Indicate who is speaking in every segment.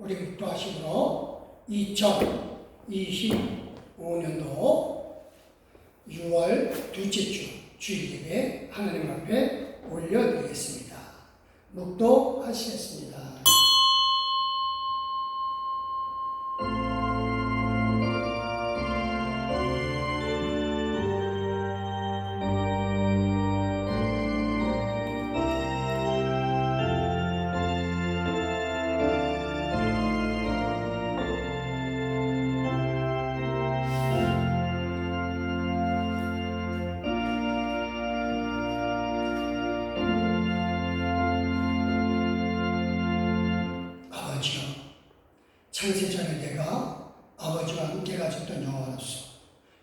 Speaker 1: 우리 묵도하심으로 2025년도 6월 둘째 주 주일예배 하나님 앞에 올려드리겠습니다. 묵도하시겠습니다. 창세전에 내가 아버지와 함께 가졌던 영화로서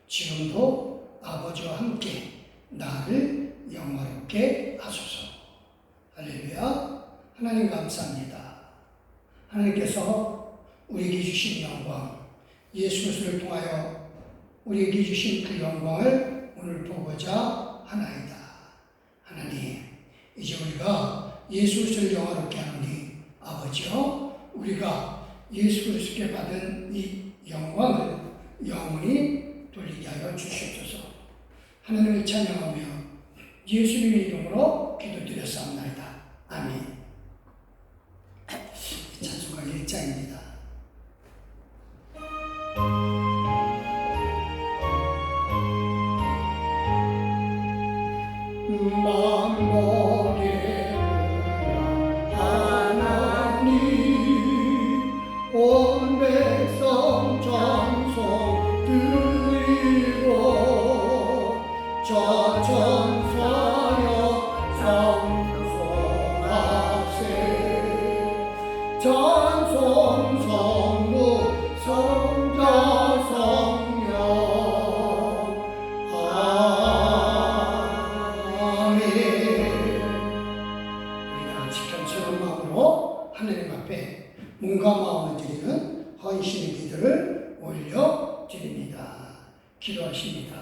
Speaker 1: 지금도 아버지와 함께 나를 영화롭게 하소서. 할렐루야. 하나님 감사합니다. 하나님께서 우리에게 주신 영광, 예수 그리스도를 통하여 우리에게 주신 그 영광을 오늘 보고자 하나이다. 하나님, 이제 우리가 예수 그리스도를 영화롭게 하노니 아버지여, 우리가 예수 그리스도께 받은 이 영광을 영원히 돌리게 하여 주시옵소서. 하나님을 찬양하며 예수님의 이름으로 기도드렸사옵나이다. 아멘. 찬송가 1장입니다.
Speaker 2: 온 백성 찬송 드리고 저천사여 찬송하세. 찬송 성부 성자 성령 아멘.
Speaker 1: 우리가 지켜주는 마음으로 하나님 앞에 몸과 마음을 드리는 헌신의 기도를 올려드립니다. 기도하십니다.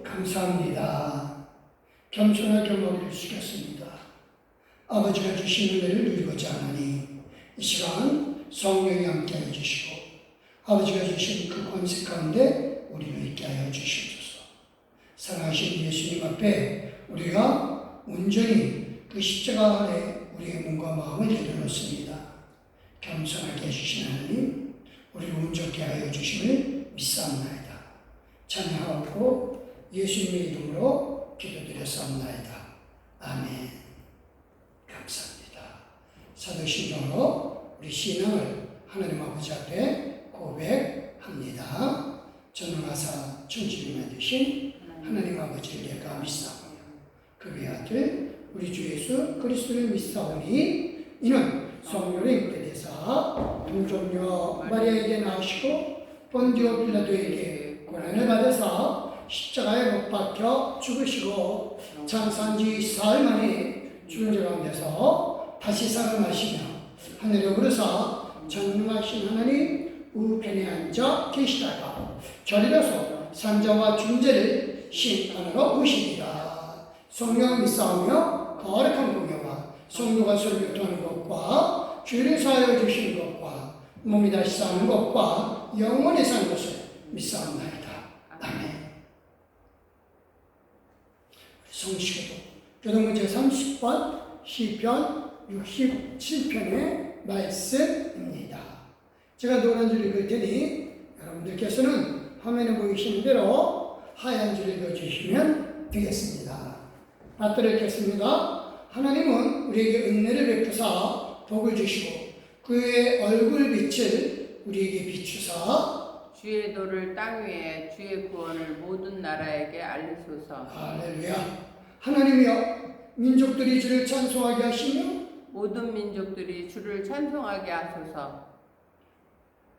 Speaker 1: 감사합니다. 겸손하게 머리를 숙였습니다. 아버지가 주신 은혜를 누리고자 하나니 이 시간 성령이 함께하여 주시고 아버지가 주신 그 권세 가운데 우리를 있게 하여 주시옵소서. 사랑하신 예수님 앞에 우리가 온전히 그 십자가 아래 우리의 몸과 마음을 내려놓습니다. 겸손하게 해주신 하나님, 우리를 온전케 하여 주심을 믿사옵나이다. 찬양하고 예수님의 이름으로 기도드렸사옵나이다. 아멘. 감사합니다. 사도신경으로 우리 신앙을 하나님 아버지 앞에 고백합니다. 전능하사 천지를 만드신 하나님 아버지를 내가 믿사오며 그의 아들 우리 주 예수 그리스도를 믿사오니 이는 성령의 잉태되사 동정녀 마리아에게 나으시고 본디오 빌라도에게 고난을 받으사 십자가에 못 박혀 죽으시고 장사한 지 사흘 만에 죽은 자 가운데서 다시 살아나시며 하늘에 오르사 전능하신 하나님 우편에 앉아 계시다가 저리로서 산자와 중재를 심판하러 오시리라. 성령 믿사오며 거룩한 공예와 성도가 서로 교통하는 것과 죄를 사하여 주시는 것과 몸이 다시 사는 것과 영원히 사는 것을 믿사옵나이다. 아멘. 성시교도 교동문 제30번 시편 67편의 말씀입니다. 제가 노란 줄 읽을 테니 여러분들께서는 화면에 보이시는 대로 하얀 줄 읽어주시면 되겠습니다. 받들었겠습니다. 하나님은 우리에게 은혜를 베푸사 복을 주시고 그의 얼굴 빛을 우리에게 비추사
Speaker 3: 주의 도를 땅 위에 주의 구원을 모든 나라에게 알리소서.
Speaker 1: 할렐루야. 하나님이여 민족들이 주를 찬송하게 하시며
Speaker 3: 모든 민족들이 주를 찬송하게 하소서.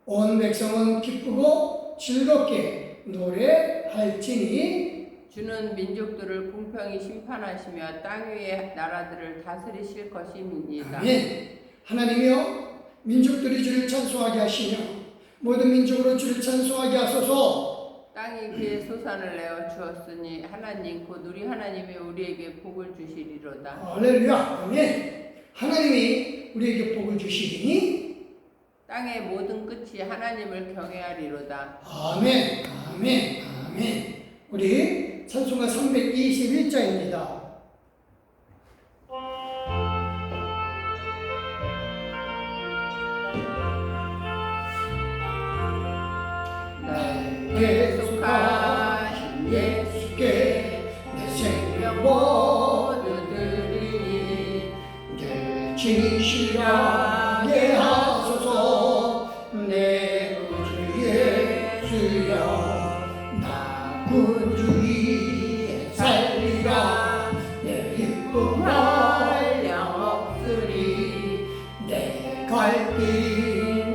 Speaker 1: 온 백성은 기쁘고 즐겁게 노래할지니
Speaker 3: 주는 민족들을 공평히 심판하시며 땅 위의 나라들을 다스리실 것임이니이다.
Speaker 1: 아멘. 하나님이여 민족들이 주를 찬송하게 하시며 모든 민족으로 주를 찬송하게 하소서.
Speaker 3: 땅이 그의 소산을 내어 주었으니 하나님 곧 우리 하나님이 우리에게 복을 주시리로다.
Speaker 1: 할렐루야. 아멘. 하나님이 우리에게 복을 주시리니
Speaker 3: 땅의 모든 끝이 하나님을 경외하리로다.
Speaker 1: 아멘. 아멘. 아멘. 우리 찬송가 321자입니다.
Speaker 3: 나에게 속하신 예수께 내 생명 모두 드리니
Speaker 1: 늘 진실하게 하소서. 내 구주 예수여 나 구주 위에 살리라. 내 기쁨
Speaker 3: 한량 없으리.
Speaker 1: 내 갈 길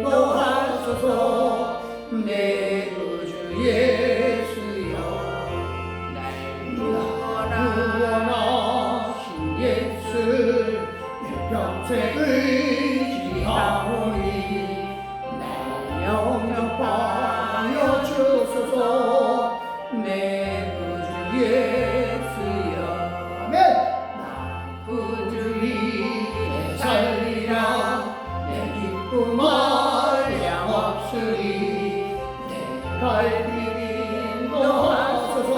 Speaker 1: 인도하소서. 내 구주 예수여
Speaker 3: 날
Speaker 1: 구원하신 예수 일평생 의지하오니 나 영접하여 주소서. 내 구주 예수여 아멘. 나 구주 위에 살리라. 내 기쁨 한량 없으리. 갈 길 인도하소서.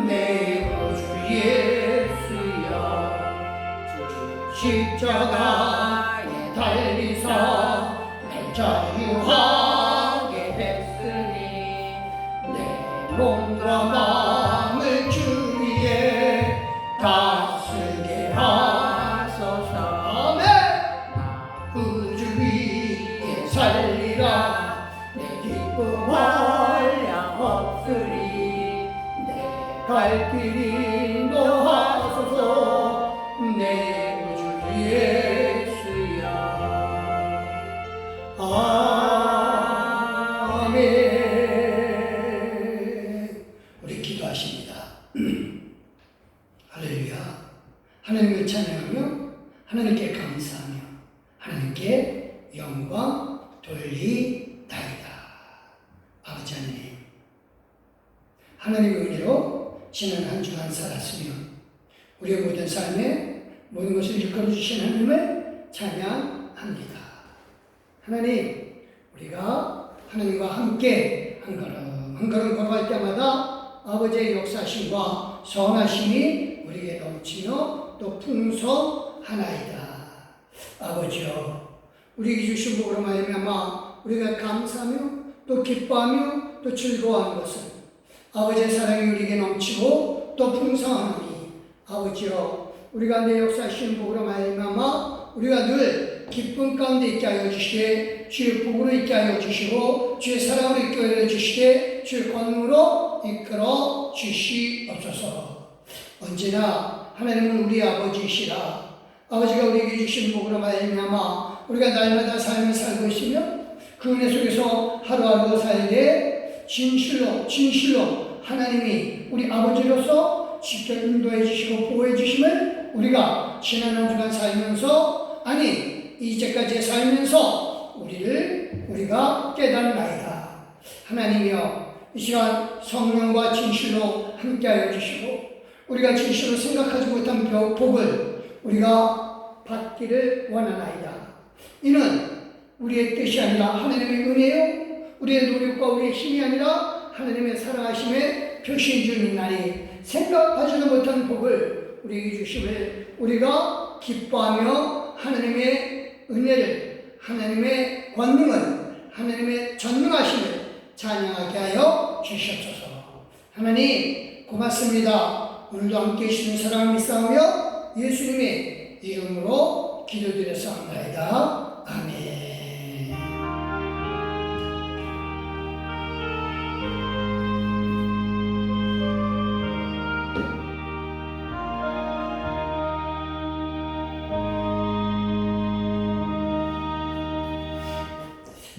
Speaker 1: 내 구주 예수여 십자가에 달리사 날 자유하게 했으니 내 몸과 마음을 주 위에 다스게 하소서. 아멘. 나 구주 위에 살리라. 내 기쁨 한량 없으리. 내 갈 길 인도하소서. 내 구주 예수여 아멘. 우리 기도하십니다. 할렐루야. 하나님을 찬양하며 하나님께 감사하며 하나님께 영광 돌리나이다. 아버지 하나님, 하나님의 은혜로 지난 한 주간 살았으며 우리의 모든 삶에 모든 것을 일컬어 주신 하나님을 찬양합니다. 하나님, 우리가 하나님과 함께 한 걸음 걸어갈 때마다 아버지의 역사심과 선하심이 우리에게 넘치며 또 풍성하나이다. 아버지여, 우리에게 주신 복으로 말미암아 우리가 감사하며 또 기뻐하며 또 즐거워하는 것은 아버지의 사랑이 우리에게 넘치고 또 풍성하니 아버지여, 우리가 내 역사하신 복으로 말미암아 우리가 늘 기쁨 가운데 있게 하여 주시되 주의 복으로 있게 하여 주시고 주의 사랑으로 이끌어 주시되 주의 권능으로 이끌어 주시옵소서. 언제나 하나님은 우리 아버지이시라. 아버지가 우리에게 주신 복으로 말미암아 우리가 날마다 삶을 살고 있으며 그 은혜 속에서 하루하루 살게 진실로 하나님이 우리 아버지로서 직접 인도해 주시고 보호해 주심을 우리가 지난 한 주간 살면서, 아니 이제까지 살면서 우리가 깨달나이다. 하나님이여, 이 시간 성령과 진실로 함께하여 주시고 우리가 진실로 생각하지 못한 복을 우리가 받기를 원하나이다. 이는 우리의 뜻이 아니라 하나님의 은혜요, 우리의 노력과 우리의 힘이 아니라 하나님의 사랑하심의 표시인 줄 믿나니 생각하지도 못한 복을 우리에게 주심을 우리가 기뻐하며 하나님의 은혜를, 하나님의 권능을, 하나님의 전능하심을 찬양하게 하여 주시옵소서. 하나님 고맙습니다. 오늘도 함께 해주시는 사랑을 믿사오며 예수님의 이름으로 기도드렸사옵나이다. 아멘.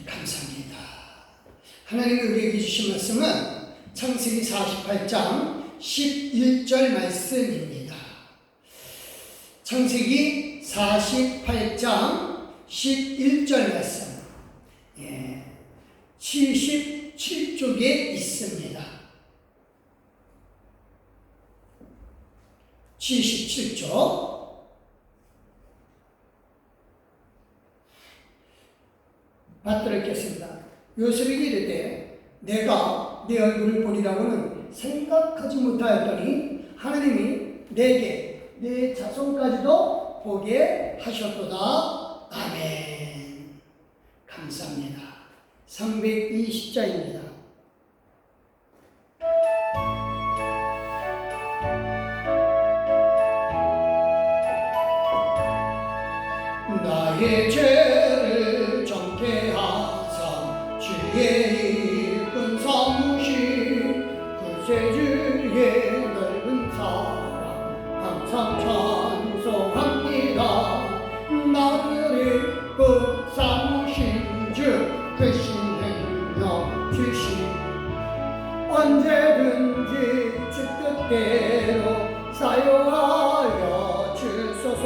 Speaker 1: 감사합니다. 하나님이 우리에게 주신 말씀은 창세기 48장 11절 말씀입니다. 창세기 48장 11절 말씀, 77쪽에 있습니다. 77쪽. 받들어 읽겠습니다. 요셉에게 이르되 내가 내 얼굴을 보리라고는 생각하지 못하였더니 하나님이 내게 내 자손까지도 보게 하셨도다. 아멘. 감사합니다. 320자입니다. 나의 죄를 정케 하사 주의 이쁜 사무신 그새 주의 넓은 사랑 항상 찬송합니다. 나를 이쁜 사무신 주 크신 능력 주신 언제든지 주 뜻대로 사용하여 주소서.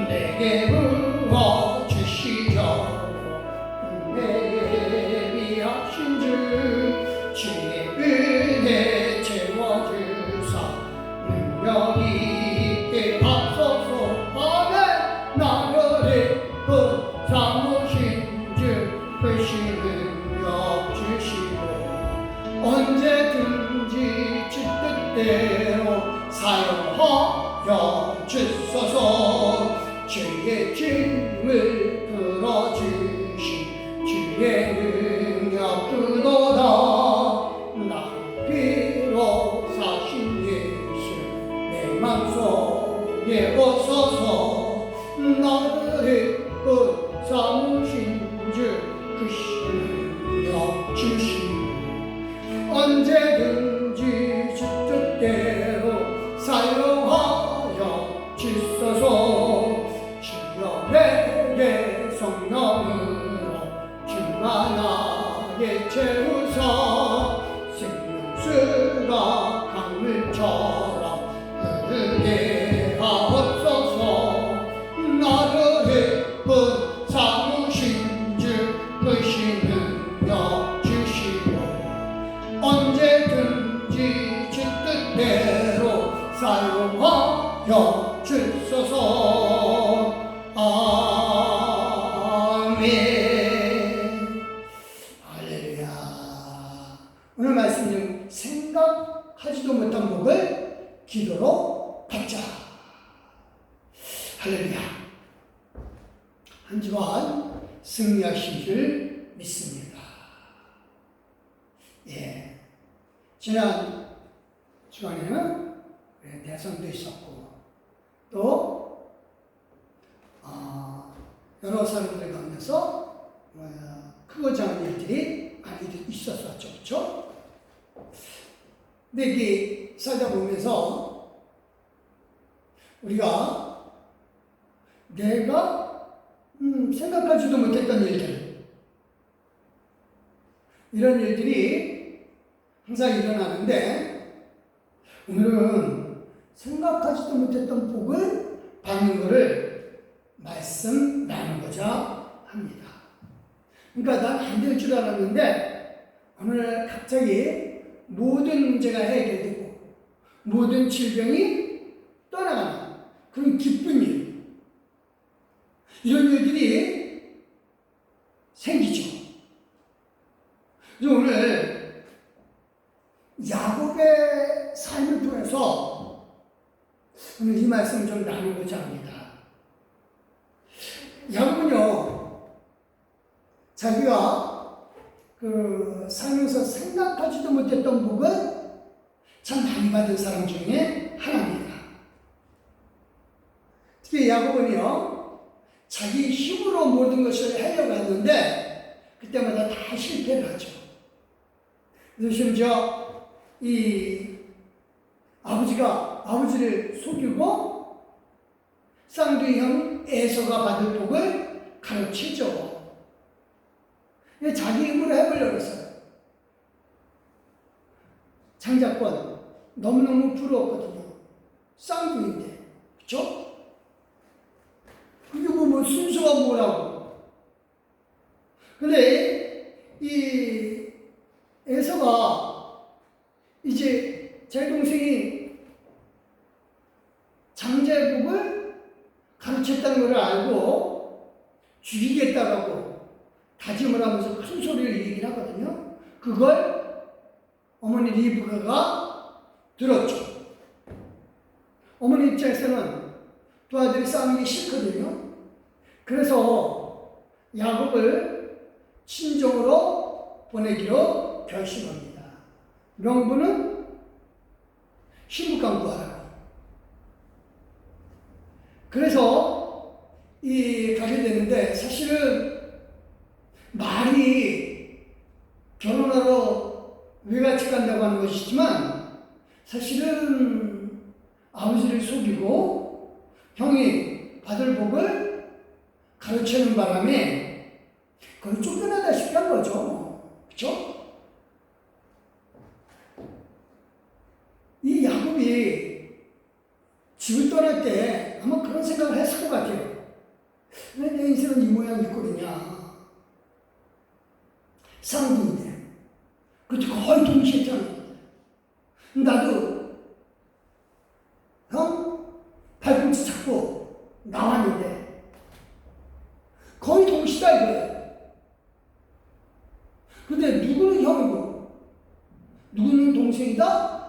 Speaker 1: 내게 부어주시려 내 예비하신 주 주의 은혜 채워주사 능력 있게 하소서. 아멘. 나를 그 삼으신 주 크신 능력 주시고 언제든지 주 뜻대로 사용하여 주소서. 주의 짐을 풀어주신 주의 능력 그도다. 나를 비로 사신 예수 내 맘속에 오소서. 나를 그 삼으신 주 크신 능력 주시고 언제든지 주 뜻대로 사용하여 주소서. 내게 성령으로 충만하게 채우사 생명수가 강물처럼 흐르게 하옵소서. 나를 예쁜 삼으신 주 크신 능력 주시고 언제든지 주 뜻대로 사용하여 주소서. 아멘. 할렐루야. 오늘 말씀 중 생각하지도 못한 복을 기도로 받자. 할렐루야. 한 주간 승리하신 줄 믿습니다. 지난 주간에는 대선도 있었고 또 여러 사람들 가운데서 크고 작은 일들이 있었었죠. 그렇죠? 근데 이게 살다 보면서 우리가 내가 생각하지도 못했던 일들, 이런 일들이 항상 일어나는데 오늘은 생각하지도 못했던 복을 받는 것을 말씀 나누고자 합니다. 그러니까 난 안 될 줄 알았는데 오늘 갑자기 모든 문제가 해결되고 모든 질병이 떠나가는 그런 기쁜 일, 이런 일들이 생기죠. 그래서 오늘 야곱의 삶을 통해서 오늘 이 말씀을 좀 나누고자 합니다. 야곱은요, 자기가 살면서 생각하지도 못했던 복을 참 많이 받은 사람 중에 하나입니다. 특히 야곱은요, 자기 힘으로 모든 것을 하려고 했는데 그때마다 다 실패를 하죠. 그래서 심지어 이 아버지가 아버지를 속이고 쌍둥이 형 에서가 받을 복을 가르치죠. 자기 힘으로 해보려고 했어요. 장자권 너무너무 부러웠거든요. 쌍둥이인데, 그쵸? 그게 뭐 순서가 뭐라고. 근데 이 에서가 이제 제 동생이 장자의 복을 가르쳤다는 걸 알고 죽이겠다라고 다짐을 하면서 큰 소리를 얘기를 하거든요. 그걸 어머니 리브가가 들었죠. 어머니 입장에서는 두 아들이 싸우는 게 싫거든요. 그래서 야곱을 친정으로 보내기로 결심합니다. 명분은 신부강구하라고. 그래서 가게 되는데 사실은 말이 결혼하러 외갓집 간다고 하는 것이지만 사실은 아버지를 속이고 형이 받을 복을 가르치는 바람에 그걸 쫓겨나다시피 한 거죠. 그렇죠? 이 야곱이 집을 떠날 때 아마 그런 생각을 했을 것 같아요. 왜 내 인생은 이 모양일 거냐. 쌍둥이인데 그것도 거의 동시에 했잖아. 나도 형 발꿈치 잡고 나왔는데 거의 동시다 이거야. 근데 누구는 형이고 누구는 동생이다?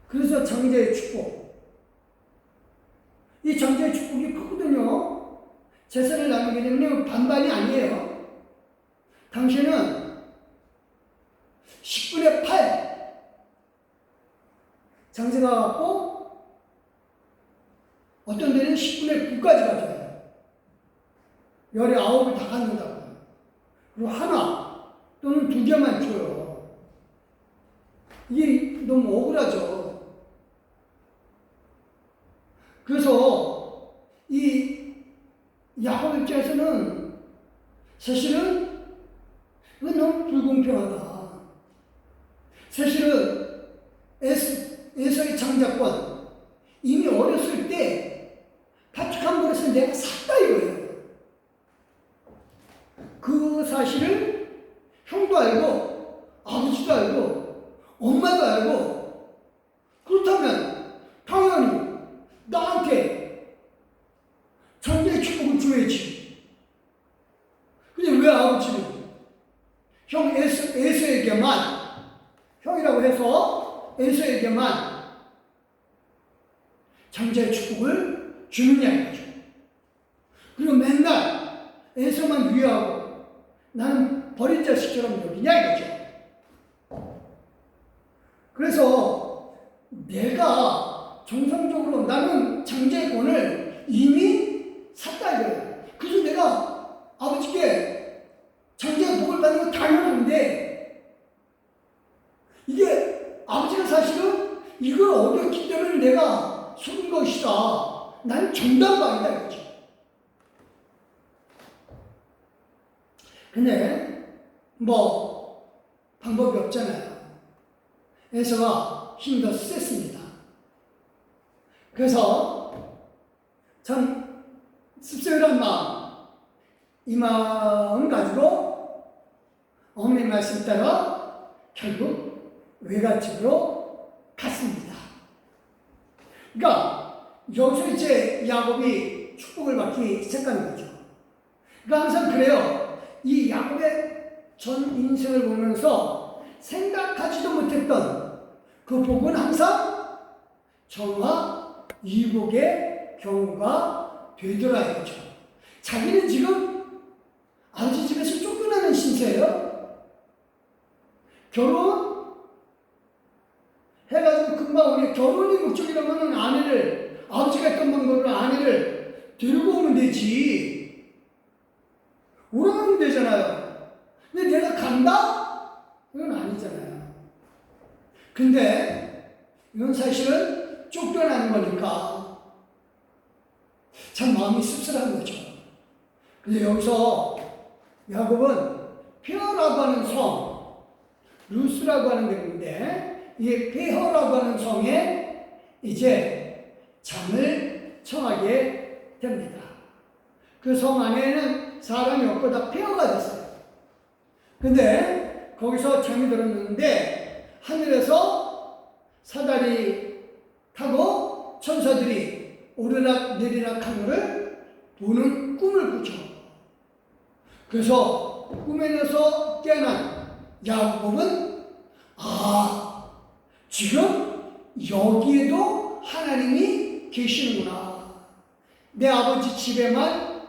Speaker 1: 그래서 장자의 축복. 이 장자의 축복이 크거든요. 재산을 나누게 되면 반반이 아니에요. 당시에는 10분의 8 장자가 갖고 어떤 데는 10분의 9까지 가져가요. 19을 다 갖는다고. 그리고 하나 또는 2개만 줘요. 이게 너무 억울하죠. 그래서 이 야곱 입장에서는 사실은 이건 너무 불공평하다. 사실은 에서의 장자권 이미 어렸을 때 파축한 것을 내가 샀다 이거예요. 그 사실을 형도 알고 아버지도 알고 엄마도 알고 그렇다면 당연히 나한테 장자의 축복을 줘야지. 근데 왜 아버지는 형 에서에게만 형이라고 해서 에서에게만 장자의 축복을 주느냐 이거죠. 그리고 맨날 에서만 위하고 나는 버린 자식처럼 여기냐 이거죠. 그래서 내가 정상적으로 나는 장자의 권을 이미 샀다 이거예요. 그래서 내가 아버지께 장자의 복을 받는 건 당연한데 이게 아버지가 사실은 이걸 어겼기 때문에 내가 속은 것이다. 난 정당방이다 이거지. 근데 뭐 방법이 없잖아요. 에서가 힘이 더 셌습니다. 그래서 참 씁쓸한 마음, 이 마음 가지고 어머니 말씀 따라 결국 외갓집으로 갔습니다. 그러니까 여기서 이제 야곱이 축복을 받기 시작하는 거죠. 그러니까 항상 그래요. 이 야곱의 전 인생을 보면서 생각하지도 못했던 그 복은 항상 정화 이복의 경우가 되더라 이거죠. 자기는 지금 아버지 집에서 쫓겨나는 신세예요. 결혼 뭔가 우리 결혼이 목적이라면 아내를, 아버지가 했던 방법으로 아내를 데리고 오면 되지. 오라면 되잖아요. 근데 내가 간다? 이건 아니잖아요. 근데 이건 사실은 쫓겨나는 거니까 참 마음이 씁쓸한 거죠. 근데 여기서 야곱은 페어라고 하는 성, 루스라고 하는 데인데 이 페어라고 하는 성에 이제 잠을 청하게 됩니다. 그 성 안에는 사람이 없고 다 폐허가 됐어요. 근데 거기서 잠이 들었는데 하늘에서 사다리 타고 천사들이 오르락 내리락 하는 것을 보는 꿈을 꾸죠. 그래서 꿈에서 깨어난 야곱은 지금 여기에도 하나님이 계시는구나. 내 아버지 집에만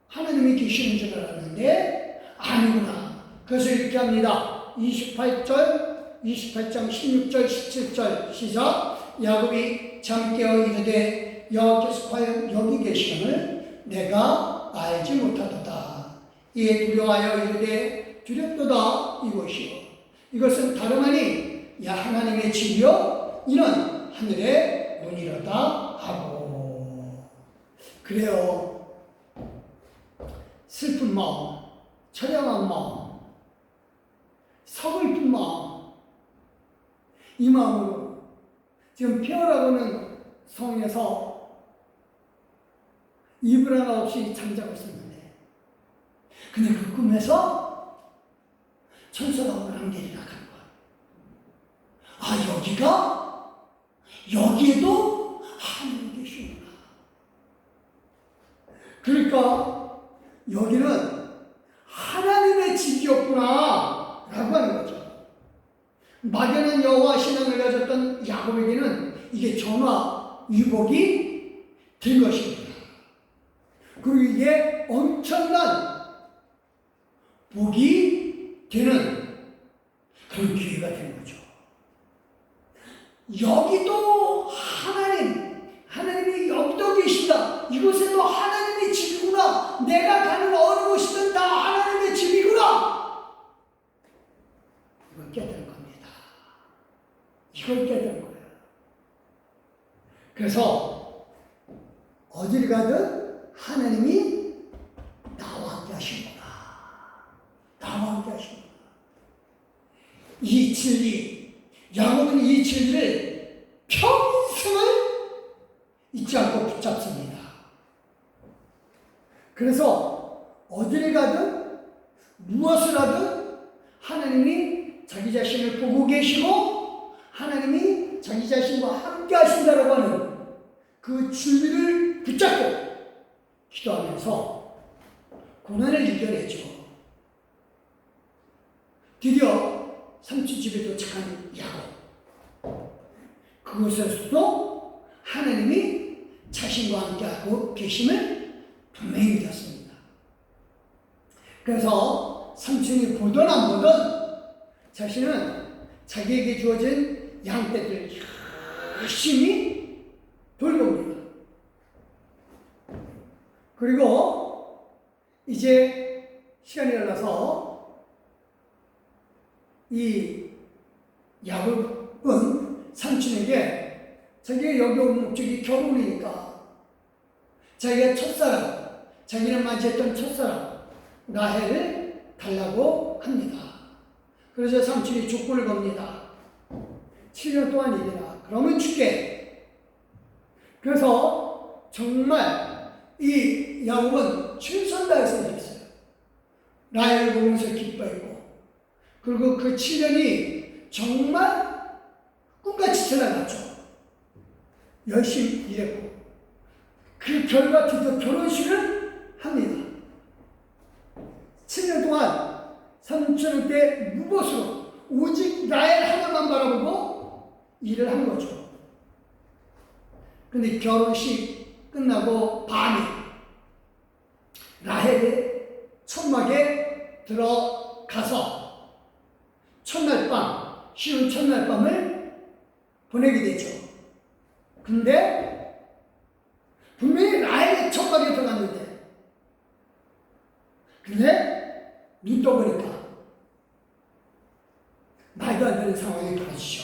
Speaker 1: 하나님이 계시는 줄 알았는데 아니구나. 그래서 이렇게 합니다. 28장 16절 17절 시작. 야곱이 잠 깨어 이르되 여호와께서 과연 여기 계시음을 내가 알지 못하도다. 이에 두려워하여 이르되 두렵도다 이것이요. 이것은 다름 아니 하나님의 집이요 이는 하늘의 문이로다 하고. 그래요. 슬픈 마음, 처량한 마음, 서글픈 마음, 이 마음으로 지금 페어라고 하는 성에서 이불 하나 없이 잠자고 있었는데, 근데 그 꿈에서 천사가 오르락 내리락 하는 거야. 여기에도 하나님이 계시구나. 그러니까 여기는 하나님의 집이었구나 라고 하는 거죠. 막연한 여호와 신앙을 가졌던 야곱에게는 이게 전화위복이 된 것입니다. 그리고 이게 엄청난 복이 되는 그런 기회가 된 거죠. 여기도 하나님이 여기도 계신다. 이곳에도 하나님의 집이구나. 내가 가는 어느 곳이든 다 하나님의 집이구나. 이걸 깨달은 겁니다. 이걸 깨달은 거예요. 그래서 어딜 가든 하나님이 나와 함께 하시는구나. 나와 함께 하시는구나. 이 진리, 야곱은 이 진리를 평생을 잊지 않고 붙잡습니다. 그래서 어딜 가든 무엇을 하든 하나님이 자기 자신을 보고 계시고 하나님이 자기 자신과 함께 하신다라고 하는 그 진리를 붙잡고 기도하면서 고난을 이겨내죠. 드디어 삼촌 집에 도착한 야곱. 그곳에서도 하나님이 자신과 함께하고 계심을 분명히 믿었습니다. 그래서 삼촌이 보든 안 보든 자신은 자기에게 주어진 양떼들을 열심히 돌봅니다. 그리고 이제 시간이 흘러서 이 야곱은 삼촌에게 자기가 여기 온 목적이 결혼이니까 자기가 첫사랑, 자기는 맞이했던 첫사랑 라헬을 달라고 합니다. 그래서 삼촌이 족보를 겁니다. 7년 동안 일해라. 그러면 줄게. 그래서 정말 이 야곱은 최선 다해서 일했어요. 라헬을 보면서 기뻐했고, 그리고 그 7년이 정말 꿈같이 지나갔죠. 열심히 일했고, 그 결과 드디어 결혼식을 합니다. 7년 동안 삼촌한테 무것으로 오직 라헬 하나만 바라보고 일을 한 거죠. 근데 결혼식 끝나고 밤에 라헬의 천막에 들어가서 첫날 밤, 쉬운 첫날 밤을 보내게 되죠. 근데 분명히 라헬의 척박에 들어갔는데, 근데 눈 떠보니까 말도 안 되는 상황이 벌어지죠.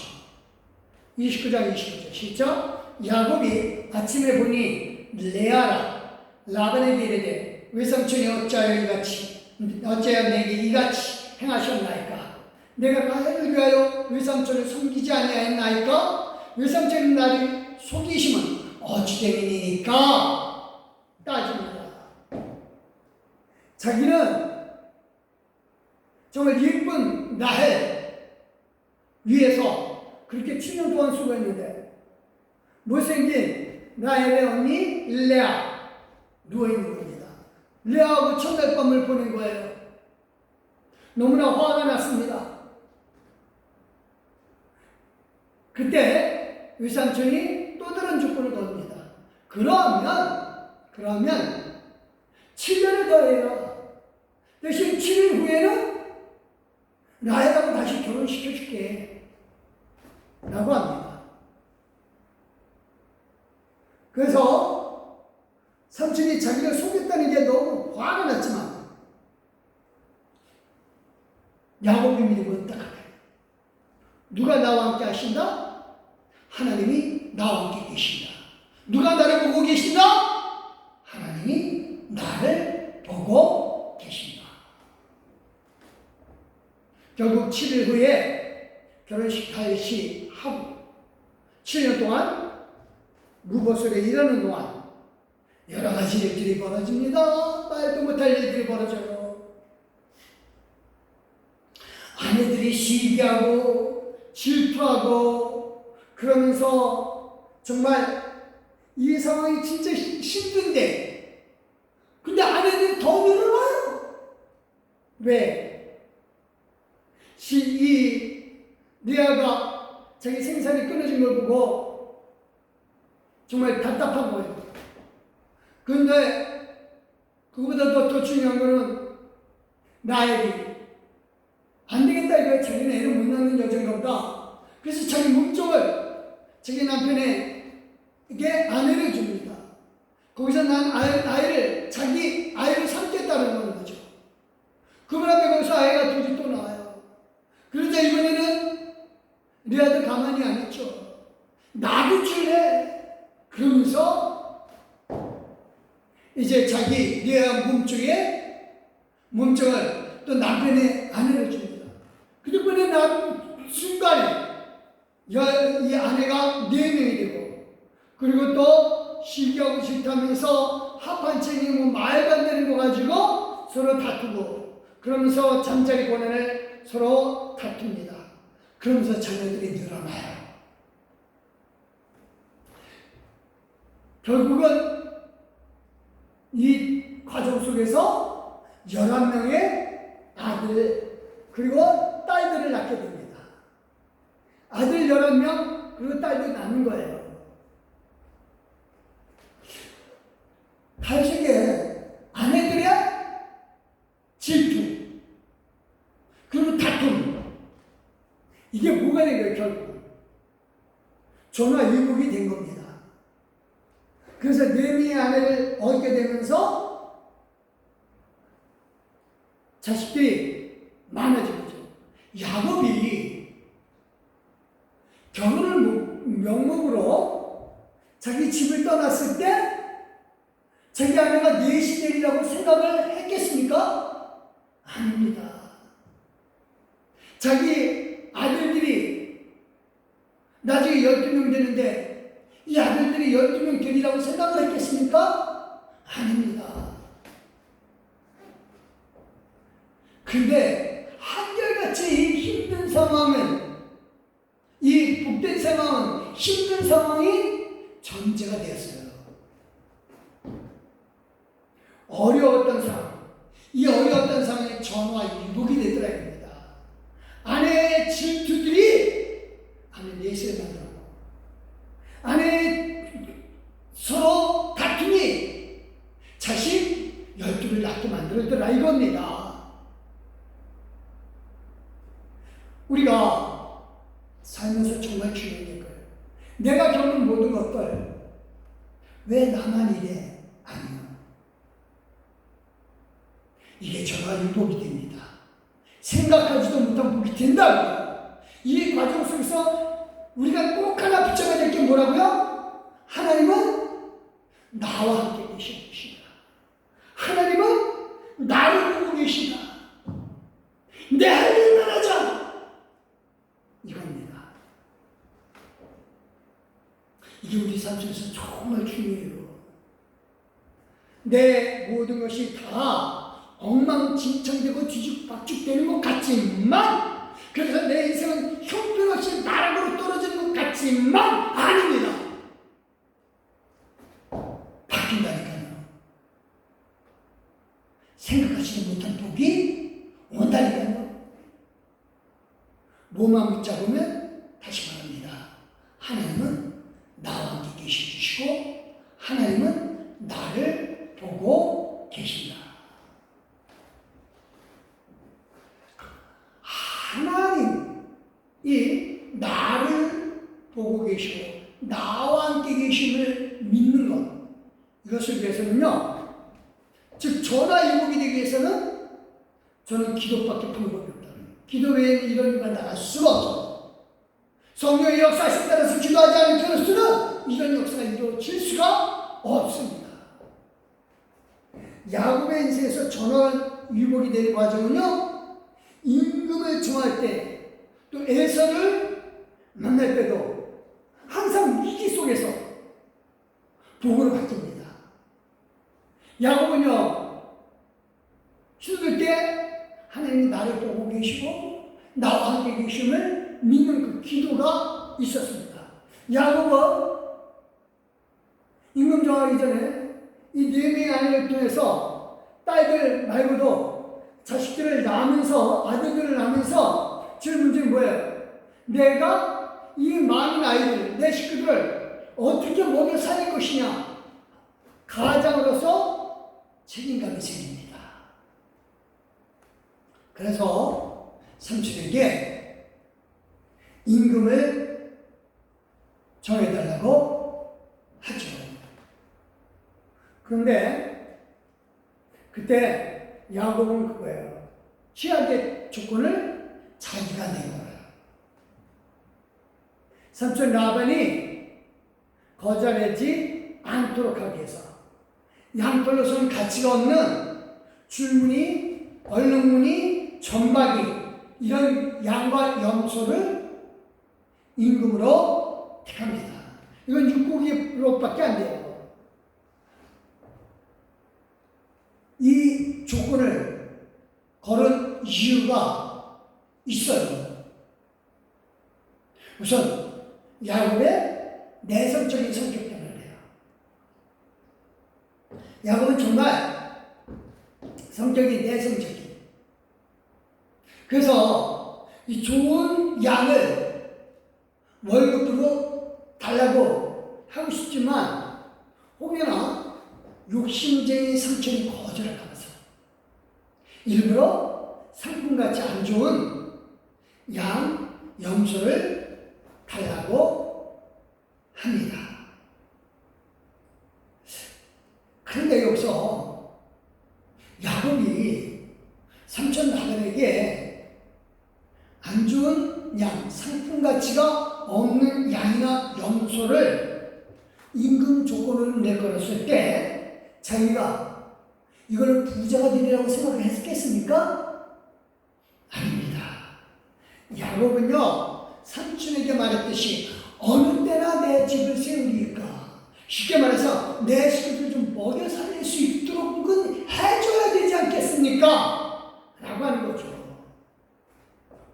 Speaker 1: 29장 29절 시작. 야곱이 아침에 보니 레아라 라반에게 이르되 외삼촌이 어찌하여 내게 이같이 행하셨나이까? 내가 라헬을 위하여 외삼촌을 섬기지 아니하였나이까? 외삼촌이 나를 속이심은 어찌 됨이니까? 따집니다. 자기는 정말 예쁜 라헬 위해서 그렇게 7년 동안 수고했는데 못생긴 라헬의 언니 레아 누워있는 겁니다. 레아하고 첫날 밤을 보낸 거예요. 너무나 화가 났습니다. 그때 외삼촌이 또 다른 조건을 겁니다. 그러면 7년을 더해요. 대신 7일 후에는 라헬하고 다시 결혼시켜줄게 라고 합니다. 그래서 삼촌이 자기가 속였다는 게 너무 화가 났지만 야곱이 믿음은 딱 하네. 누가 나와 함께 하신다? 하나님이 나와 함께 계신다. 누가 나를 보고 계신다? 하나님이 나를 보고 계신다. 결국 7일 후에 결혼식 다시 하고 7년 동안 무보설에 일하는 동안 여러 가지 일들이 벌어집니다. 말도 못할 일들이 벌어져요. 아내들이 시기하고 질투하고 그러면서 정말 이 상황이 진짜 힘든데 근데 아내들이 더 늘어나요. 왜? 이 레아가 자기 생산이 끊어진 걸 보고 정말 답답한 거예요. 근데 그거보다 더 중요한 거는 라헬이 안 되겠다 이거야. 자기는 애를 못 낳는 여자인가 보다. 그래서 자기 목적을 자기 남편에게 아내를 줍니다. 거기서 난 아이를 자기 아이를 삼겠다는 거죠. 그러면 거기서 아이가 둘이 또 나와요. 그러자 이번에는 레아도 가만히 안 있죠. 나도 줄래. 그러면서 이제 자기 레아 몸종을 또 남편의 아내를 줍니다. 그런데 순간에 이 아내가 4명이 되고 그리고 또 시기하고 질투하면서 합한 책이 말도 안 되는 거 가지고 서로 다투고 그러면서 잠자리 권한을 서로 다툽니다. 그러면서 자녀들이 늘어나요. 결국은 이 과정 속에서 11명의 아들 그리고 딸들을 낳게 됩니다. 아들 11명 그리고 딸들 낳는 거예요. 다시게 아내들의 질투 그리고 다툼 이게 뭐가 된 거예요? 결국 전화위복이 된 겁니다. 그래서 4명의 아내를 얻게 되면서 자식들이 많아진 거죠. 야곱이 결혼을 명목으로 자기 집을 떠났을 때 자기 아내가 넷이 되리라고 생각을 했겠습니까? 아닙니다. 자기 아들들이 나중에 12명 되는데 이 아들들이 12명 되리라고 생각을 했겠습니까? 아닙니다. 근데 한결같이 힘든 상황은 이 복된 상황은 힘든 상황이 전제가 되었어요. 어려웠던 상황, 이 어려웠던 상황이 전화위복이 되더라 입니다. 아내의 질투들이 아내 넷을 만들고 아내의 서로 다툼이 자식 12를 낳게 만들었더라 이겁니다. 우리가 살면서 정말 중요한 거예요. 내가 겪는 모든 것들 왜 나만 이래? 아니요. 이게 전화위복이 됩니다. 생각하지도 못한 복이 된다고요. 이 과정 속에서 우리가 꼭 하나 붙잡아야 될 게 뭐라고요? 하나님은 나와 함께 계시다. 하나님은 나를 보고 계시다. 내 할 일만 하자. 이겁니다. 이게 우리 삶 속에서 정말 중요해요. 내 모든 것이 다 엉망진창되고 뒤죽박죽되는 것 같지만, 그래서 내 인생은 형편없이 나락으로 떨어지는 것 같지만 아닙니다. 바뀐다니까요. 생각하지도 못한 복이 온다니까요. 뭐만 붙잡으면 다시 말합니다. 하나님은 나와 함께 계시고 하나님은 나를 보고 계신다. 하나님이 나를 보고 계시고 나와 함께 계심을 믿는 것, 이것을 위해서는요, 즉 전화위복이 되기 위해서는 저는 기도밖에 방법이 없다. 기도 외에는 이런 일만 나갈 수가 없어. 성령의 역사에 따라서 기도하지 않은 그리스도는 이런 역사가 이루어질 수가 없습니다. 야곱의 인생에서 전화위복이 되는 과정은요, 임금을 정할 때, 또 에서를 만날 때도 항상 위기 속에서 복을 바뀝니다. 야곱은요, 힘들 때 하나님이 나를 보고 계시고 나와 함께 계심을 믿는 그 기도가 있었습니다. 야곱은 임금 정하기 전에 이 4명의 아내를 통해서 딸들 말고도 자식들을 낳으면서, 아들들을 낳으면서 질문이 뭐예요? 내가 이 많은 아이들, 내 식구들을 어떻게 먹여 살릴 것이냐? 가장으로서 책임감이 생깁니다. 그래서 삼촌에게 임금을 정해달라고 하죠. 그런데 그때 야곱은 그거예요. 취약의 조건을 자기가 낸 거예요. 삼촌 라반이 거절하지 않도록 하기 위해서 양털로서는 가치가 없는 줄무늬, 얼룩무늬, 점박이 이런 양과 염소를 임금으로 택합니다. 이건 육고기로밖에 안 돼요. 이 조건을 걸은 이유가 있어요. 우선 야곱의 내성적인 성격 때문에요. 야곱은 정말 성격이 내성적인. 그래서 이 좋은 양을 월급으로 달라고 하고 싶지만 혹여나 욕심쟁이 삼촌이 거절을 하면서 일부러 상품같이 안 좋은 양, 염소를 달라고 합니다. 그런데 여기서 야곱이 삼촌 라반에게 안 좋은 양, 상품 가치가 없는 양이나 염소를 임금 조건으로 내걸었을 때 자기가 이걸 부자가 되리라고 생각을 했겠습니까? 아닙니다. 야곱은요, 삼촌에게 말했듯이 어느 때나 내 집을 세우리까, 쉽게 말해서 내 식구들 좀 먹여 살릴 수 있도록은 해줘야 되지 않겠습니까? 라고 하는 거죠.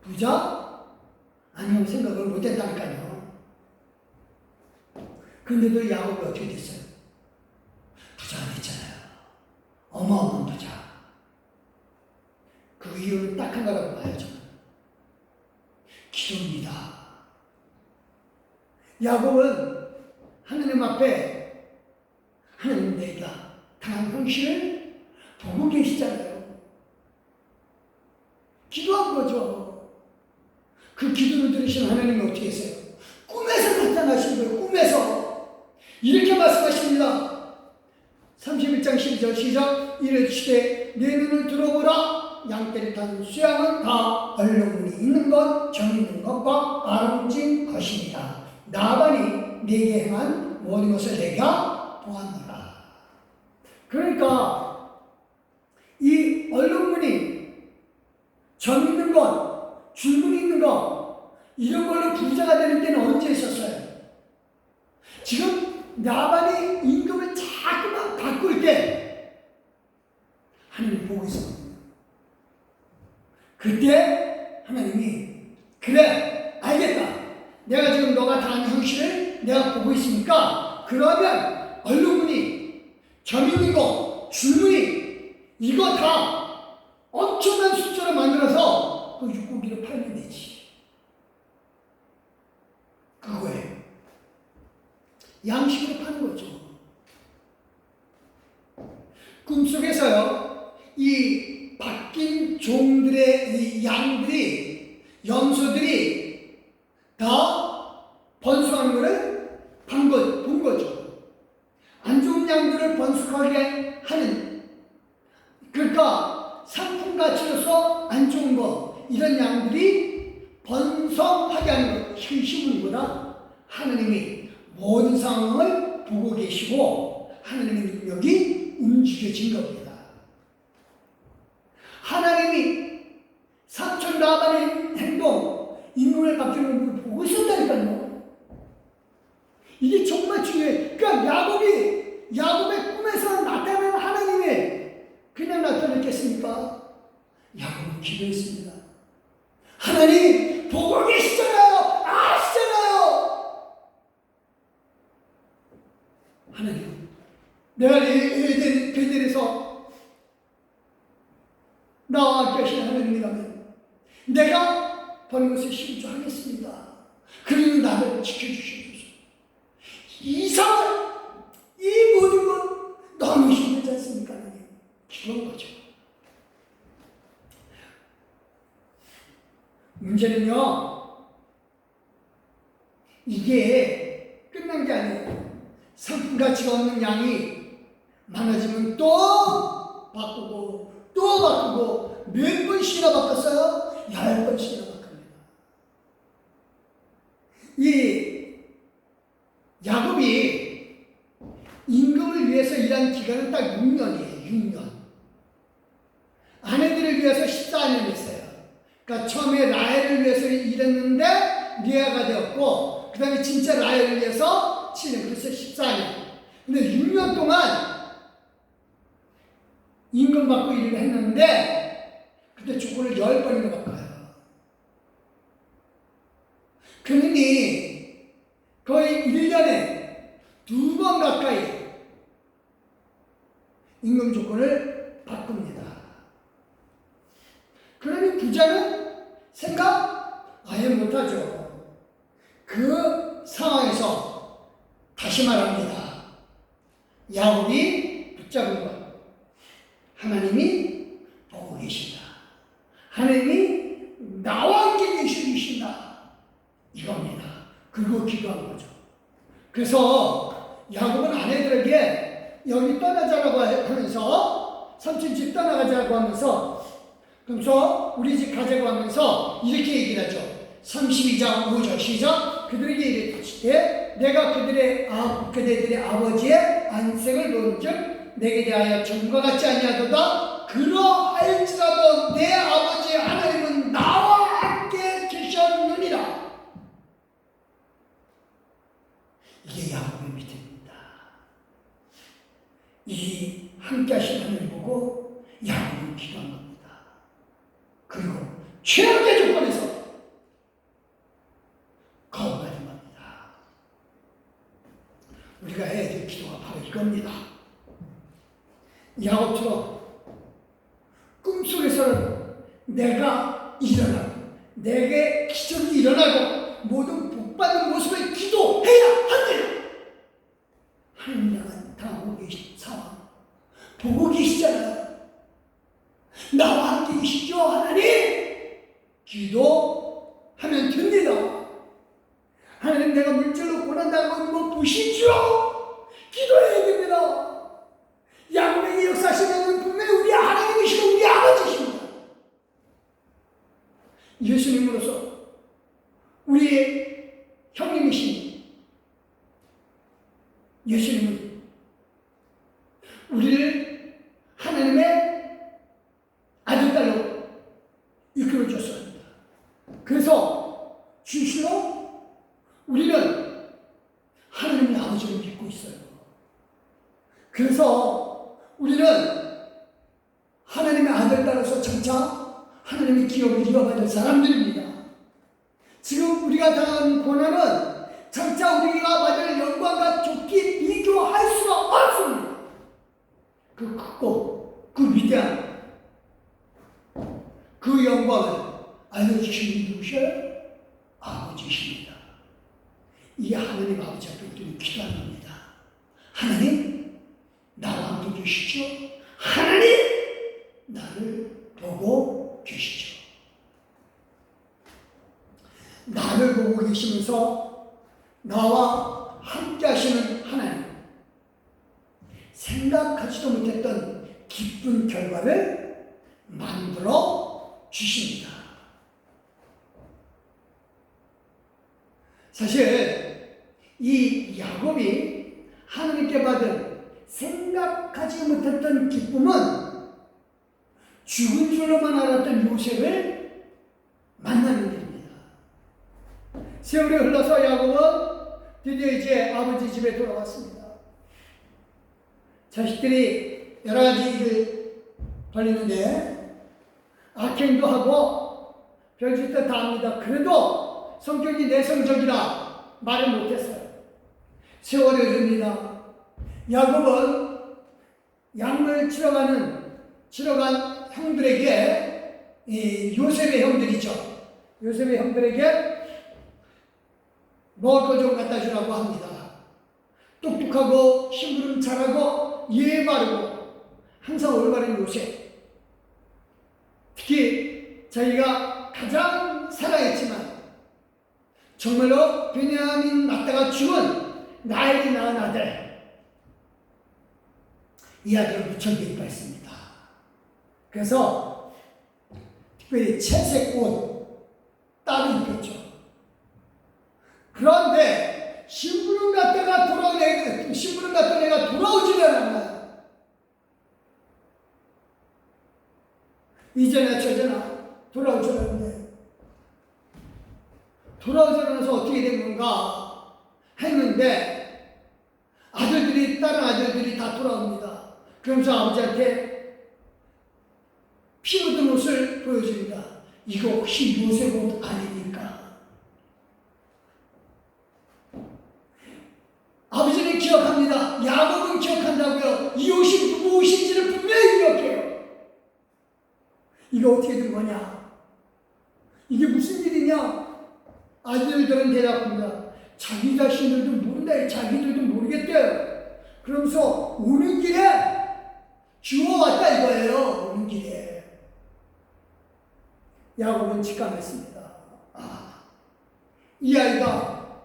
Speaker 1: 부자? 아니면 생각을 못했다니까요. 근데도 야곱이 어떻게 됐어요? 부자가 됐잖아요. 어마어마한 부자. 그 이유는 딱 하나라고 봐요, 저는. 기도입니다. 야곱은 하나님 앞에 하나님 내가 당한 형실을 보고 계시잖아요. 기도한 거죠. 그 기도를 들으신 하나님이 어떻게 했어요? 꿈에서 나타나신 거예요. 꿈에서. 이렇게 말씀하십니다.
Speaker 2: 31장 12절 시작. 이르시되 내 눈을 들어보라. 양떼를 탄 수양은 다 얼룩무늬 있는 것, 정 있는 것과 아름진 것이니라. 나반이 네게 행한 모든 것을 내가 보았노라. 그러니까 이 얼룩무늬, 점 있는 것, 줄무늬 있는 것, 이런 걸로 부자가 되는 때는 언제 있었어요? 지금 나반이 임금을 자꾸만 바꿀 때 하나님이 보고 있었거든요. 그때 하나님이 그래 알겠다. 내가 지금 너가 당한 형실을 내가 보고 있으니까 그러면 얼룩무늬, 점 있는 거, 줄무늬 이거 다 엄청난 숫자로 만들어서 그 육고기를 팔면 되지. 그거예요. 양식으로 파는 거죠. 꿈속에서요, 이 바뀐 종들의 이 양들이, 염소들이 다 번성하는 것을 본 거죠. 안 좋은 양들을 번성하게 하는, 그러니까 상품 가치로서 안 좋은 거, 이런 양들이 번성하게 하는 것, 힘보다 하나님이 모든 상황을 보고 계시고 하나님의 능력이 움직여진 겁니다. 하나님이 삼촌 라반의 행동, 임금을 바뀌는 걸 보고 있었다니까요. 이게 정말 중요해요. 그러니까 야곱의 꿈에서 나타나는 하나님이 그냥 나타났겠습니까? 야곱은 기도했습니다. 하나님 보고 계시잖아요. 아시잖아요. 하나님, 내가 베델에서 나와 함께 하신 하나님이라면 내가 버린 것을 신조하겠습니다. 그리고 나를 지켜주시옵소서. 이상한 이 모든 건 너무 힘들지 않습니까? 하나님, 기도한 거죠. 문제는요, 이게 끝난 게 아니에요. 상품 가치가 없는 양이 많아지면 또 바꾸고 또 바꾸고 몇 번씩이나 바꿨어요? 10번씩이나 바꿉니다. 이 야곱이 임금을 위해서 일한 기간은 딱 6년이에요. 6년. 아내들을 위해서 14년 했어요. 그러니까 처음에 라헬을 위해서 일했는데 리아가 되었고, 그 다음에 진짜 라헬을 위해서 7년, 그래서 14년. 근데 6년 동안 임금 받고 일을 했는데 그때 조건을 10번이나 바꿔요. 그러니 거의 1년에 2번 가까이 임금 조건을 바꿉니다. 그러니 부자는 생각 아예 못하죠. 그 상황에서 다시 말합니다. 야곱이 붙잡은 것, 하나님이 보고 계신다. 하나님이 나와 함께 계신다. 이겁니다. 그리고 기도한 거죠. 그래서 야곱은 아내들에게 여기 떠나자라고 하면서 삼촌 집 떠나가자고 하면서, 그러면서 우리 집 가자고 하면서 이렇게 얘기를 하죠. 32장 5절 시작. 그들에게 이르시되 내가 그대들의 아버지의 안색을 본즉 내게 대하여 전과 같지 아니하도다. 그러할지라도 내 아버지 하나님은 나와 함께 계셨느니라. 이게 야곱의 믿음입니다. 이 함께 하신 하나님 보고 야곱은 기도한 겁니다. 그리고 최악의 조건에서 거듭나는 겁니다. 우리가 해야 될 기도가 바로 이겁니다. 야곱처럼 꿈속에서는 내가 일어나고 내게 기적이 일어나고 모든 복받는 모습을 기도해야 한다. 하나님은 다 보고 계신 상황 보고 계시잖아요. 나와 함께 계시죠. 하나님 기도하면 됩니다. 하나님 내가 물질로 고난당하는 거 보시죠. 기도해야 됩니다. 예수님으로서 우리의 형님이신 예수님은 우리를 하나님의 아들딸로 이끌어 줬습니다. 그래서 진실로 우리는 하나님의 아버지를 믿고 있어요. 그래서 우리는 하나님의 아들딸로서 장차 하나님의 기업을 이어받을 사람들입니다. 지금 우리가 당한 고난은 장차 우리가 받을 영광과 좋게 비교할 수가 없습니다. 그 크고 그 위대한 그 영광을 알려주신 누구셔요? 아버지십니다. 이 하나님 아버지 앞에 우리는 기도합니다. 하나님, 나와 함께 계시죠? 하나님, 나를 보고 계시죠? 나를 보고 계시면서 나와 함께 하시는 하나님, 생각하지도 못했던 기쁜 결과를 만들어 주십니다. 사실 이 야곱이 하나님께 받은 생각하지 못했던 기쁨은 죽은 줄로만 알았던 요셉을 만나는 일입니다. 세월이 흘러서 야곱은 드디어 이제 아버지 집에 돌아왔습니다. 자식들이 여러 가지 일을 벌리는데 악행도 하고 별짓도 다 합니다. 그래도 성격이 내성적이라 말을 못했어요. 세월이 흐릅니다. 야곱은 양을 치러 간 형들에게, 요셉의 형들이죠. 요셉의 형들에게 먹을 거 좀 갖다 주라고 합니다. 똑똑하고 심부름 잘하고 예의 바르고 항상 올바른 요셉. 특히 자기가 가장 사랑했지만 정말로 베냐민 낳다가 죽은 라헬이 낳은 아들, 이 아들을 무척 예뻐했습니다. 그래서 특별히 채색 옷 따로 입혔죠. 그런데 심부름 갔다가 내가 돌아오지를 않아요. 이제나 저제나 돌아오지 않는데, 돌아오지 않아서 어떻게 된 건가 했는데 다른 아들들이 다 돌아옵니다. 그러면서 아버지한테 피 묻은 옷을 보여줍니다. 이거 혹시 요셉 옷 아닙니까? 아버지는 기억합니다. 야곱은 기억한다고요. 이 옷이 누구 옷인지를 분명히 기억해요. 이거 어떻게 된 거냐? 이게 무슨 일이냐? 아들들은 대답합니다. 자기 자신들도 모른다. 자기들도 모르겠대요. 그러면서 오는 길에 주워왔다 이거예요. 오는 길에. 야곱은 직감했습니다. 이 아이가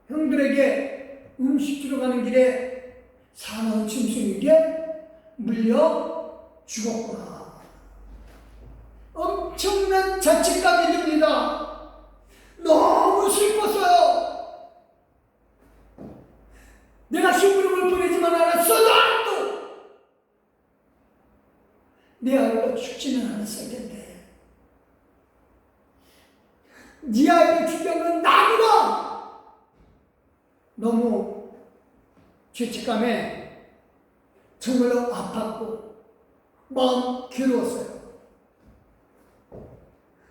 Speaker 2: 형들에게 음식 주러 가는 길에 사나운 짐승에게 물려 죽었구나. 엄청난 자책감이 듭니다. 너무 슬펐어요. 내가 심부름을 보내지만 않았어도 내 아이가 죽지는 않았을 텐데, 네 아이를 죽인 건 나구나. 너무 죄책감에 정말로 아팠고 마음 괴로웠어요.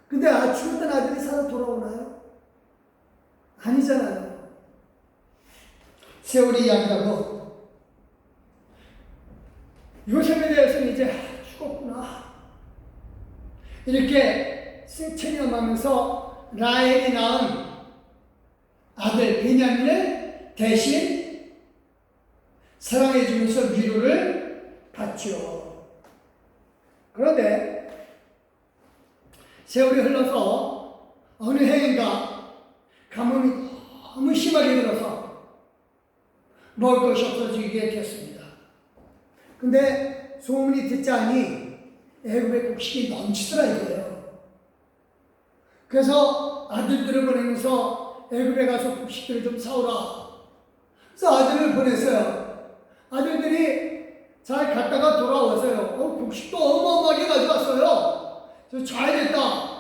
Speaker 2: 근데 죽었던 아들이 살아 돌아오나요? 아니잖아요. 세월이 이야기하고 요셉에 대해서는 이제 죽었구나 이렇게 체념하면서 라헬이 낳은 아들 베냐민을 대신 사랑해 주면서 위로를 받죠. 그런데 세월이 흘러서 어느 해인가 가뭄이 너무 심하게 들어서 먹을 것이 없어지게 됐습니다. 근데 소문이 듣자니 애굽의 곡식이 넘치더라 이거예요. 그래서 아들들을 보내면서 애굽에 가서 곡식들을 좀 사오라. 그래서 아들을 보냈어요. 아들들이 잘 갔다가 돌아와서요. 곡식도 어마어마하게 가져왔어요. 그래서 잘 됐다.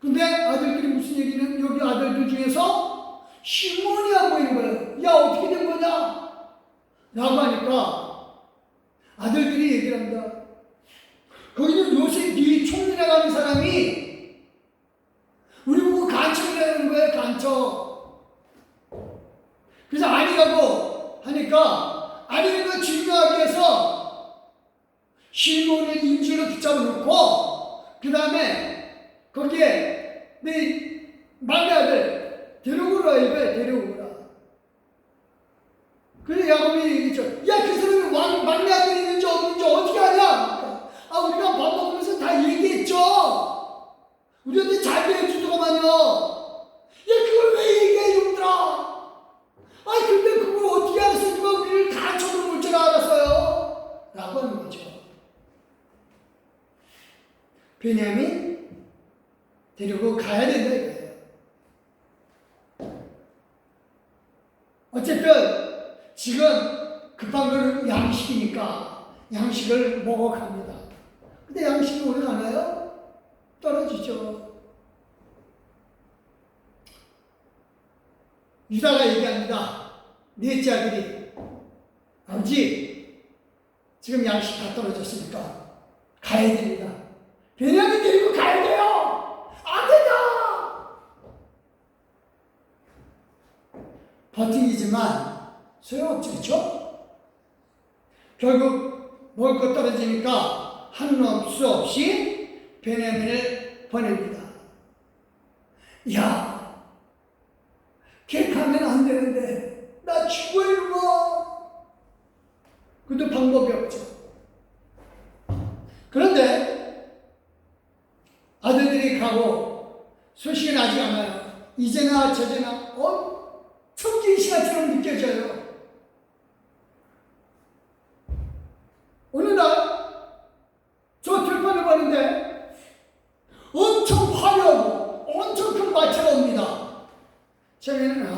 Speaker 2: 근데 아들들이 무슨 얘기는 여기 아들들 중에서 시몬이 안 보이는 거예요. 야 어떻게 된 거냐? 라고 하니까 아들들이 얘기를 합니다. 거기는 요셉 이 총리라고 하는 사람이 우리 보고 간첩이라는 거예요. 간첩. 그래서 아니라고 하니까 아니라는 걸 증명하기 위해서 시몬을 인질로 붙잡아 놓고 그 다음에 거기에 내 막내 아들 데려오라 이거야. 데려오라. 그래서 야곱이 얘기했죠. 야 그 사람이 막내 아들이 있는지 없는지 어떻게 아냐? 우리가 밥 먹으면서 다 얘기했죠. 우리한테 잘 대해주더구만요. 야 그걸 왜 얘기해 이놈들아? 근데 그걸 어떻게 알았어? 누가 우리를 간첩으로 볼 줄 알았어요? 라고 하는 거죠. 베냐민 데리고 가야 된다 이거예요. 어쨌든 지금 급한 거는 양식이니까 양식을 먹어갑니다. 근데 양식이 오래 가나요? 떨어지죠. 유다가 얘기합니다. 넷째 아들이 아버지 지금 양식 다 떨어졌으니까 가야 됩니다. 베냐민 데리고 가야 돼요. 안 된다. 버티기지만 소용없죠. 그렇죠? 결국 먹을 것 떨어지니까 하는 수 없이 베냐민을 보냅니다. 야, 걔 가면 안 되는데 나 죽어 이러고. 그것도 방법이 없죠. 그런데 아들들이 가고 소식은 아직 안 와요. 이제나 저제나 천지 시간처럼 느껴져요. 어느 날 저 들판을 봤는데 엄청 화려하고 엄청 큰 마차가 옵니다. 처음에는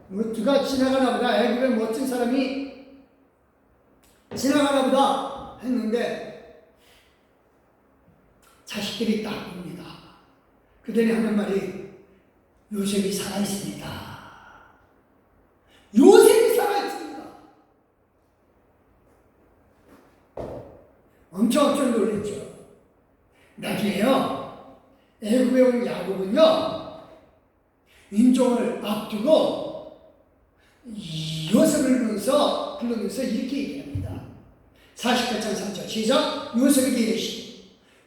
Speaker 2: 뭐 누가 지나가나 보다. 애굽에 멋진 사람이 지나가나 보다 했는데 자식들이 딱 옵니다. 그들이 하는 말이 요셉이 살아있습니다. 요셉이 살아있습니다. 엄청 놀랬죠. 나중에요 애굽에 온 야곱은요 인종을 앞두고 요셉을 부르면서 이렇게 얘기합니다. 48장 3절 시작. 요셉에게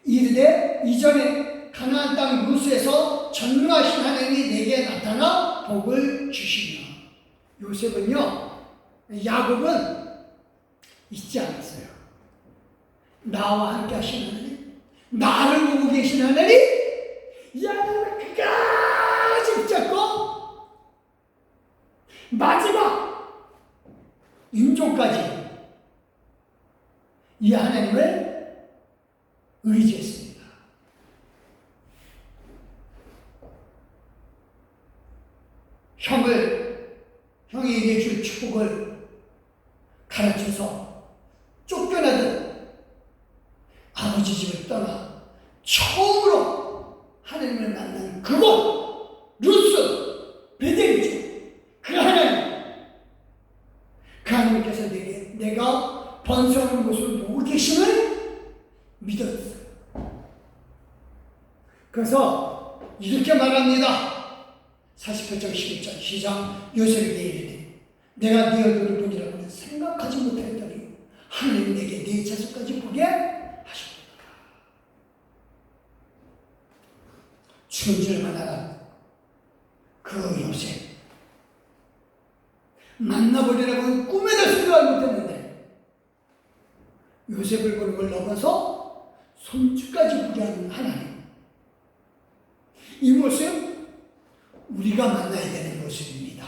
Speaker 2: 이르되 이전에 가나안 땅 루스에서 전능하신 하나님이 내게 나타나 복을 주시며. 요셉은요 야곱은 잊지 않았어요. 나와 함께 하신 하나님, 나를 보고 계신 하나님, 야곱을 끝까지 붙잡고 마지막 인종까지 이 하나님을 의지했습니다. 형에게 줄 축복을 가르쳐서 쫓겨나듯 아버지 집을 떠나 처음으로 하나님을 만난 그곳 루스 베델이죠. 그 하나님께서 내가 번성하는 곳을 보고 계심을 믿었어요. 그래서 이렇게 말합니다. 48장 11절 시작. 요셉에게 이르되 내가 네 얼굴을 보리라고는 생각하지 못했더니 하나님이 내게 네 자손까지 보게 하셨다. 죽은 줄 알아. 그 요셉 만나보리라고는 꿈에도 생각을 못했는데 요셉을 보는 걸 넘어서 손주까지 보게 하는 하나님. 이 모습 우리가 만나야 되는 모습입니다.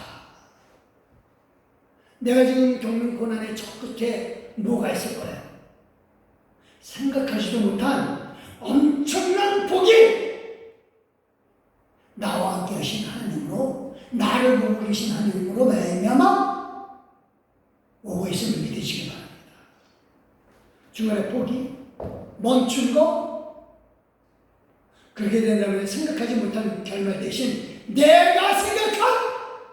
Speaker 2: 내가 지금 겪는 고난의 저 끝에 뭐가 있을 거예요? 생각하지도 못한 엄청난 복이 나와 함께 하신 하나님으로, 나를 보고 계신 하나님으로 말미암아 오고 있음을 믿으시기 바랍니다. 중간에 복이 멈춘 거, 그렇게 된다면 생각하지 못한 결말 대신 내가 생각한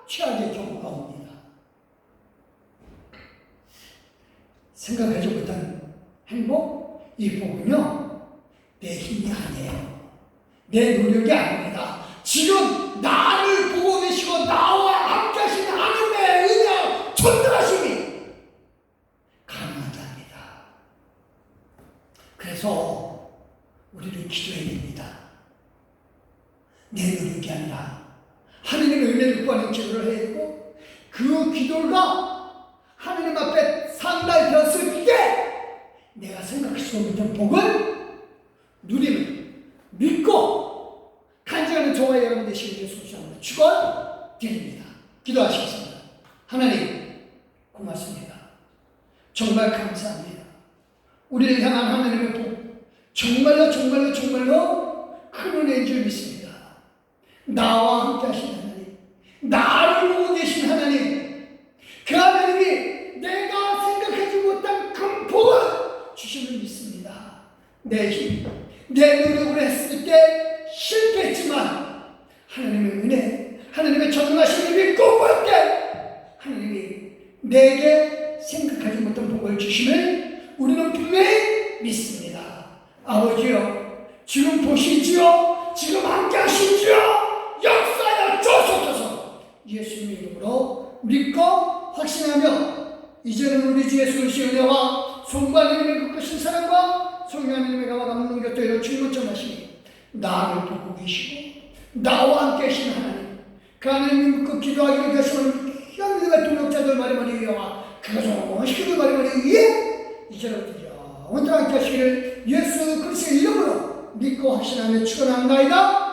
Speaker 2: 최악의 경우가 옵니다. 생각하지 못한 행복, 이 복은요, 내 힘이 아니에요. 내 노력이 아닙니다. 지금 나를 보고 계시고 나와 함께 하신 하나님의 은혜와 전능하심이 가능한 자입니다. 그래서 우리는 기도해야 됩니다. 내 노력이 아니라 하나님의 은혜를 구하는 기도를 해야 되고, 그 기도가 하나님 앞에 상달되었을 때 내가 생각할 수 없는 복을 누림을 믿고 간증하는 저와 여러분 되시기를 소원합니다. 축원드립니다. 기도하시겠습니다. 하나님 고맙습니다. 정말 감사합니다. 우리를 향한 하나님의 복, 정말로 큰 은혜인 줄 믿습니다. 나와 함께 하신 하나님, 나를 보고 계신 하나님, 그 하나님이 내가 생각하지 못한 큰 복을 주심을 믿습니다. 내 힘, 내 노력으로 했을 때 실패했지만 하나님의 은혜, 하나님의 전능하심을 믿고 볼 때 하나님이 내게 생각하지 못한 복을 주심을 우리는 분명히 믿습니다. 아버지요, 지금 보시지요, 지금 함께 하시지요, 역사여 주옵소서. 예수님의 이름으로 믿고 확신하며 이제는 우리 주 예수 그리스도의 은혜와 성부 하나님의 그 크신 사랑과 성령 하나님의 가와 감동 곁에 주님을 전하시니 나를 보고 계시고 나와 함께 계신 하나님, 그 하나님 믿고 기도하기를 결심하는 현대의 동역자들 말이 위와 그것을 시키는 말이 위에 이제로부터 영원토록 함께 하시기를 예수 그리스도의 이름으로 믿고 확신하며 축원합니다.